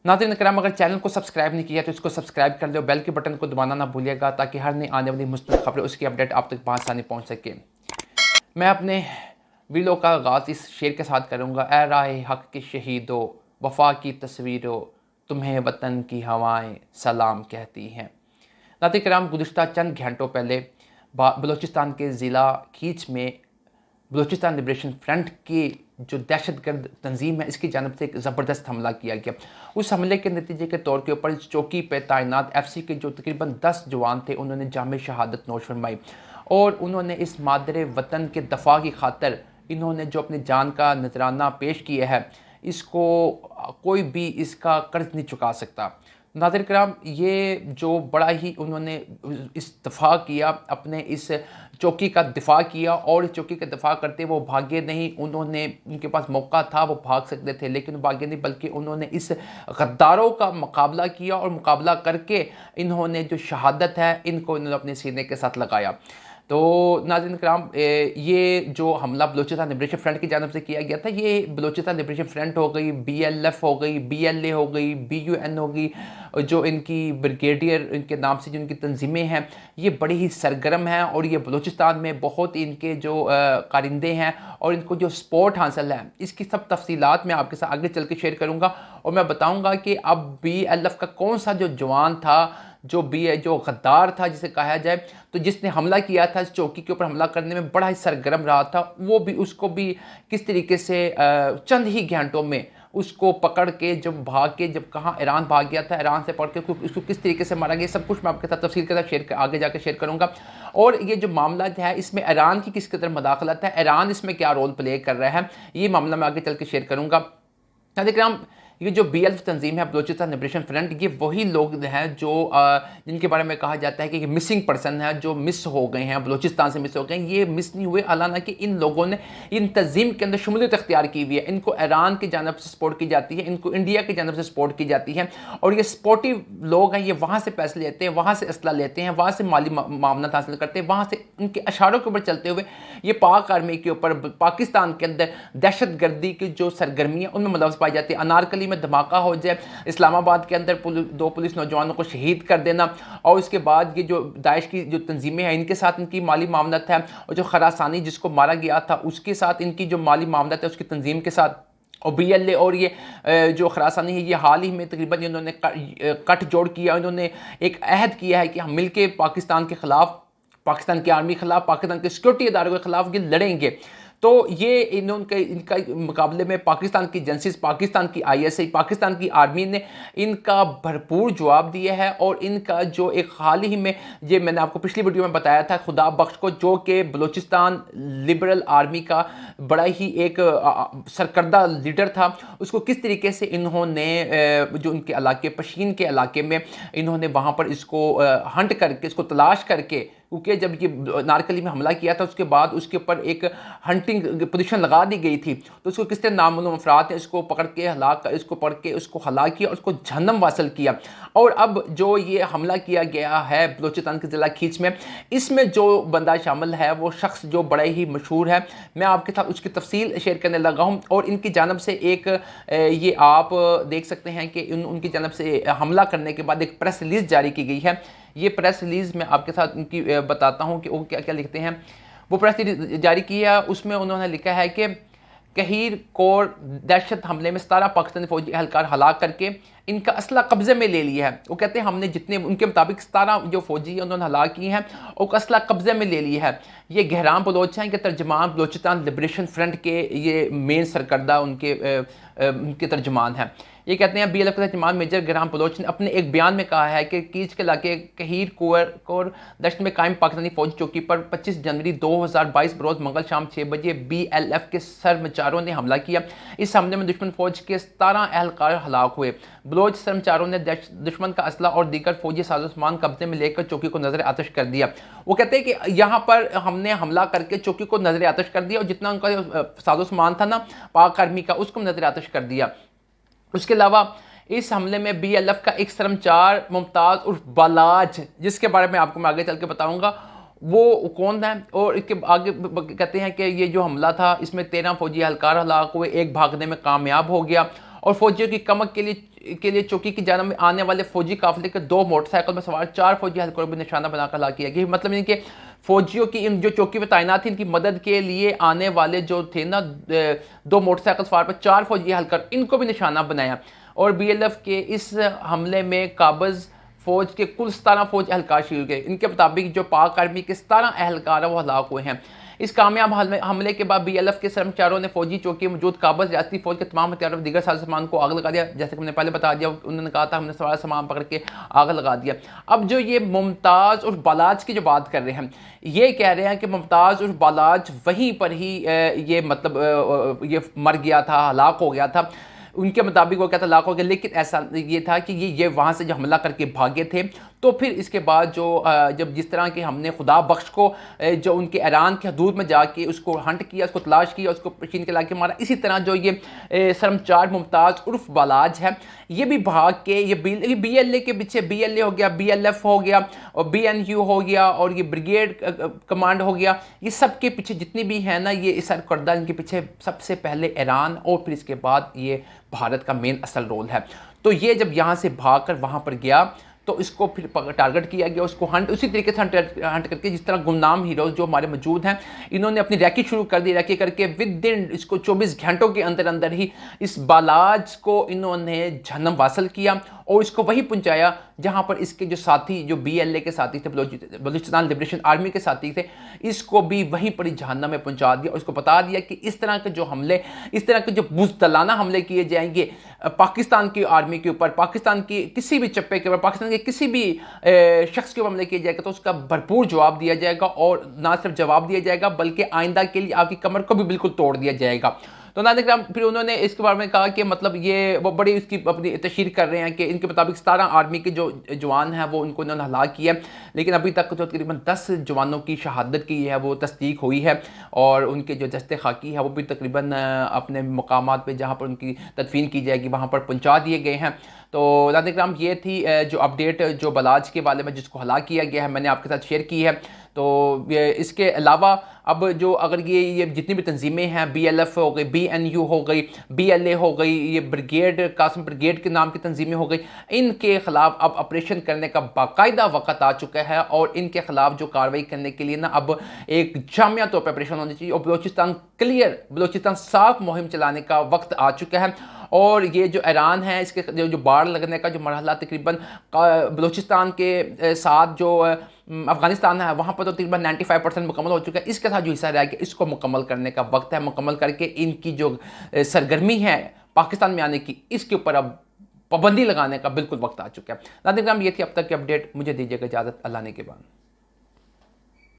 नाज़रीन करम, अगर चैनल को सब्सक्राइब नहीं किया तो इसको सब्सक्राइब कर लो, बेल के बटन को दबाना ना भूलिएगा ताकि हर नई आने वाली मुस्तकिल खबरें उसकी अपडेट आप तक आसानी पहुँच सके। मैं अपने वीडियो का आगाज़ इस शेर के साथ करूँगा। ए राहे हक़ के शहीदो, वफ़ा की तस्वीरों, तुम्हें वतन की हवाएं सलाम कहती हैं। नाज़रीन करम, गुज़िश्ता चंद घंटों पहले बलूचिस्तान के ज़िला खीच में बलूचिस्तान लिबरेशन फ्रंट की जो दहशतगर्द तंजीम है, इसकी जानब से एक ज़बरदस्त हमला किया गया। उस हमले के नतीजे के तौर के ऊपर इस चौकी पर तैनात FC के जो तकरीबन 10 जवान थे, उन्होंने जाम शहादत नोश फरमाई और उन्होंने इस मादरे वतन के दफ़ा की खातर इन्होंने जो अपनी जान का नजराना पेश किया है, इसको कोई भी इसका कर्ज नहीं चुका सकता। नाज़रीन कराम, ये जो बड़ा ही उन्होंने इस दफ़ा किया, अपने इस चौकी का दिफा किया और इस चौकी का दिफा करते वो भागे नहीं। उन्होंने, उनके पास मौका था, वो भाग सकते थे लेकिन भागे नहीं, बल्कि उन्होंने इस गद्दारों का मुकाबला किया और मुकाबला करके इन्होंने जो शहादत है, इनको इन्होंने अपने सीने के साथ लगाया। तो नाज़रीन कराम, ये जो हमला बलूचिस्तान लिबरेशन फ्रंट की जानब से किया गया था, ये बलूचिस्तान लिबरेशन फ्रंट हो गई, BLF हो गई, BLA हो गई, BUN हो गई, जो इनकी ब्रिगेडियर इनके नाम से जो इनकी तंजीमें हैं, ये बड़ी ही सरगर्म हैं और ये बलूचिस्तान में बहुत इनके जो कारिंदे हैं और इनको जो सपोर्ट हासिल है, इसकी सब तफसीलात मैं आपके साथ आगे चल के शेयर करूँगा और मैं बताऊँगा कि अब BLF का कौन सा जो जवान था, जो गद्दार था जिसे कहा जाए, तो जिसने हमला किया था, इस चौकी के ऊपर हमला करने में बड़ा ही सरगर्म रहा था, वो भी उसको भी किस तरीके से चंद ही घंटों में उसको पकड़ के जब कहाँ ईरान भाग गया था, ईरान से पकड़ के उसको किस तरीके से मारा गया, सब कुछ मैं आपके साथ तफसील के साथ आगे जाकर शेयर करूँगा। और ये जो मामला है, इसमें ईरान की किस कदर मदाखलत है, ईरान इसमें क्या रोल प्ले कर रहा है, ये मामला मैं आगे चल के शेयर करूँगा। देखिए, ये जो BLF तंजीम है, बलूचिस्तान लिबरेशन फ्रंट, ये वही लोग हैं जो जिनके बारे में कहा जाता है कि मिसिंग पर्सन है, जो मिस हो गए हैं, बलूचिस्तान से मिस हो गए हैं। ये मिस नहीं हुए, हालांकि इन लोगों ने इन तंजीम के अंदर शमूलियत अख्तियार की हुई है। इनको ईरान की जानब से सपोर्ट की जाती है, इनको इंडिया की जानब से सपोर्ट की जाती है और ये सपोर्टिव लोग हैं। ये वहाँ से पैसे लेते हैं, वहाँ से असला लेते हैं, वहाँ से माली मामलात हासिल करते हैं, वहाँ से उनके अशारों के ऊपर चलते हुए ये पाक आर्मी के ऊपर, पाकिस्तान के अंदर दहशतगर्दी की जो सरगर्मियाँ उनमें मुलव्वस पाई जाती है। अनारकली में धमाका हो जाए, इस्लामाबाद के अंदर 2 पुलिस नौजवानों को शहीद कर देना और उसके बाद ये जो दाइश की जो तंजीमें हैं, इनके साथ इनकी माली मामलत है और जो खरासानी जिसको मारा गया था उसके साथ इनकी जो माली मामलत है, उसकी तंजीम के साथ, और BLA और ये जो खरासानी है, ये हाल ही में तकरीबन इन्होंने कट जोड़ किया। इन्होंने एक अहद किया है कि हम मिलके पाकिस्तान के ख़िलाफ़, पाकिस्तान की आर्मी के ख़िलाफ़, पाकिस्तान के सिक्योरिटी इदारों के ख़िलाफ़ ये लड़ेंगे। तो ये इनका मुकाबले में पाकिस्तान की एजेंसीज, पाकिस्तान की ISI, पाकिस्तान की आर्मी ने इनका भरपूर जवाब दिया है और इनका जो एक हाल ही में, ये मैंने आपको पिछली वीडियो में बताया था, खुदा बख्श को, जो कि बलूचिस्तान लिबरल आर्मी का बड़ा ही एक सरकर्दा लीडर था, उसको किस तरीके से इन्होंने जो उनके इलाके, पशीन के इलाके में, इन्होंने वहाँ पर इसको हंट करके, इसको तलाश करके, क्योंकि जब ये नारकली में हमला किया था उसके बाद उसके ऊपर एक हंटिंग पोजीशन लगा दी गई थी, तो उसको किस तरह नामालूम अफराद ने इसको पकड़ के उसको हला किया और उसको जहन्नम वासल किया। और अब जो ये हमला किया गया है बलूचिस्तान के ज़िला खीच में, इसमें जो बंदा शामिल है वो शख्स जो बड़ा ही मशहूर है, मैं आपके साथ उसकी तफसील शेयर करने लगा हूँ। और इनकी जानब से एक ये आप देख सकते हैं कि उनकी जानब से हमला करने के बाद एक प्रेस रिलीज़ जारी की गई है। ये प्रेस रिलीज़ मैं आपके साथ उनकी बताता हूँ कि वो क्या क्या लिखते हैं। वो प्रेस रिलीज़ जारी किया, उसमें उन्होंने लिखा है कि कहर कोर दहशत हमले में 17 पाकिस्तानी फौजी एहलकार हलाक करके इनका असला कब्जे में ले लिया है। वो कहते हैं हमने जितने, उनके मुताबिक 17 जो फौजी हैं उन्होंने हलाक किए हैं और असला कब्जे में ले लिया है। ये गहराम बलोच हैं कि तर्जमान बलूचिस्तान लिबरेशन फ्रंट के ये मेन सरकर्दा उनके तर्जमान हैं। ये कहते हैं BLF के तर्जमान मेजर गहराम बलोच ने अपने एक बयान में कहा है कि कीच के इलाके कहर कोर दश्त में कायम पाकिस्तानी फौजी चौकी पर 25 जनवरी 2022 बरोज़ मंगल शाम 6 बजे BLF के सरमचारों ने हमला किया। इस हमले में दुश्मन फौज के 17 एहलकार हलाक हुए। बलोच सरमचारों ने दुश्मन का असला और दीगर फौजी साजोसामान कब्जे में लेकर चौकी को नजर आतश कर दिया। वो कहते हैं कि यहाँ पर हमने हमला करके चौकी को नजर आतश कर दिया और जितना उनका साजोसामान था ना पाक आर्मी का, उसको नजर आतश कर दिया। उसके अलावा इस हमले में BLF का एक सरमचार मुमताज़ उर्फ बालाज, जिसके बारे में आपको मैं आगे चल के बताऊँगा वो कौन है। और इसके आगे कहते हैं कि ये जो हमला था इसमें 13 फौजी एहलकार हलाक हुए, एक भागने में कामयाब हो गया और फौजियों की कमक के लिए के लिए चौकी की जानब में आने वाले फौजी काफिले के 2 मोटरसाइकिल में सवार 4 फौजी एहलकारों को निशाना बनाकर हलाक किया गया। मतलब इनके फौजियों की इन जो चौकी पर तैनात थी इनकी मदद के लिए आने वाले जो थे ना 2 मोटरसाइकिल सवार पर 4 फौजी एहलकार, इनको भी निशाना बनाया। और BLF के इस हमले में काबज फौज के कुल 17 फौज एहलकार शहीद हुए। इनके मुताबिक जो पाक आर्मी के 17 एहलकार हैं वो हलाक हुए हैं। इस कामयाब हमले के बाद BLF के कर्मचारियों ने फौजी चौकी मौजूद काबज रियासती फौज के तमाम हथियारों और दीगर साज सामान को आग लगा दिया। जैसे कि हमने पहले बता दिया, उन्होंने कहा था हमने सारा सामान पकड़ के आग लगा दिया। अब जो ये मुमताज़ और बालाज की जो बात कर रहे हैं, ये कह रहे हैं कि मुमताज़ और बालाज वहीं पर ही ये मतलब ये मर गया था, हलाक हो गया था। उनके मुताबिक वो कहता लाख हो गया, लेकिन ऐसा ये था कि ये वहाँ से जो हमला करके भागे थे। तो फिर इसके बाद जो जब जिस तरह के हमने खुदा बख्श को जो उनके ईरान के हदूद में जाके उसको हंट किया, उसको तलाश किया, उसको छीन के लाके मारा, इसी तरह जो ये सरमचार मुमताज़ उर्फ बालाज है, ये भी भाग के ये BLA के पीछे, BLA हो गया, BLF हो गया और BNU हो गया और ये ब्रिगेड कमांड हो गया, ये सब के पीछे जितनी भी है ना ये इस करदा, इनके पीछे सबसे पहले ईरान और फिर इसके बाद ये भारत का मेन असल रोल है। तो ये जब यहाँ से भागकर वहाँ पर गया तो इसको फिर टारगेट किया गया, उसको हंट उसी तरीके से हंट करके जिस तरह गुमनाम हीरोज जो हमारे मौजूद हैं, इन्होंने अपनी रैकी शुरू कर दी। रैकी करके विद इन इसको 24 घंटों के अंदर अंदर ही इस बालाज को इन्होंने जहन्नम वासल किया और इसको वही पहुंचाया जहां पर इसके जो साथी, जो BLA के साथी थे, बलूचिस्तान लिबरेशन आर्मी के साथी थे, इसको भी वहीं पर जहन्नम में पहुंचा दिया और उसको बता दिया कि इस तरह के जो हमले, इस तरह के जो बुज़दिलाना हमले किए जाएंगे पाकिस्तान की आर्मी के ऊपर, पाकिस्तान की किसी भी चप्पे के ऊपर, पाकिस्तान के किसी भी शख्स के ऊपर हमले किए जाएगा तो उसका भरपूर जवाब दिया जाएगा। और ना सिर्फ जवाब दिया जाएगा बल्कि आइंदा के लिए आपकी कमर को भी बिल्कुल तोड़ दिया जाएगा। तो नाज़रीन फिर उन्होंने इसके बारे में कहा कि मतलब ये वो बड़ी इसकी अपनी तशहीर कर रहे हैं कि इनके मुताबिक 17 आर्मी के जो जवान हैं वो उनको इन्होंने हलाक किया, लेकिन अभी तक जो तकरीबन 10 जवानों की शहादत की है वो तस्दीक हुई है और उनके जो दस्ते खाकी है वो भी तकरीबन अपने मकामात पे जहाँ पर उनकी तदफीन की जाएगी वहाँ पर पहुँचा दिए गए हैं। तो नाज़रीन ये थी जो अपडेट जो बालाज के बारे में जिसको हलाक किया गया है, मैंने आपके साथ शेयर की है। तो इसके अलावा अब जो अगर ये जितनी भी तंजीमें हैं, BLF हो गई, BNU हो गई, BLA हो गई, ये ब्रिगेड कासिम ब्रिगेड के नाम की तंजीमें हो गई, इनके ख़िलाफ़ अब ऑपरेशन करने का बाकायदा वक़्त आ चुका है और इनके ख़िलाफ़ जो कार्रवाई करने के लिए ना अब एक जामिया तौर पर ऑपरेशन होनी चाहिए और बलूचिस्तान साफ मुहिम चलाने का वक्त आ चुका है। और ये जो ईरान है इसके जो बाढ़ लगने का जो मरहला तकरीबन बलूचिस्तान के साथ जो अफगानिस्तान है वहाँ पर तो तकरीबन 95% मुकम्मल हो चुका है। इसके साथ जो हिस्सा रह गया इसको मुकम्मल करने का वक्त है। मुकम्मल करके इनकी जो सरगर्मी है पाकिस्तान में आने की, इसके ऊपर अब पाबंदी लगाने का बिल्कुल वक्त आ चुका है। नाज़रीन ये थी अब तक की अपडेट, मुझे दीजिएगा इजाज़त, अल्लाह ने के बाद।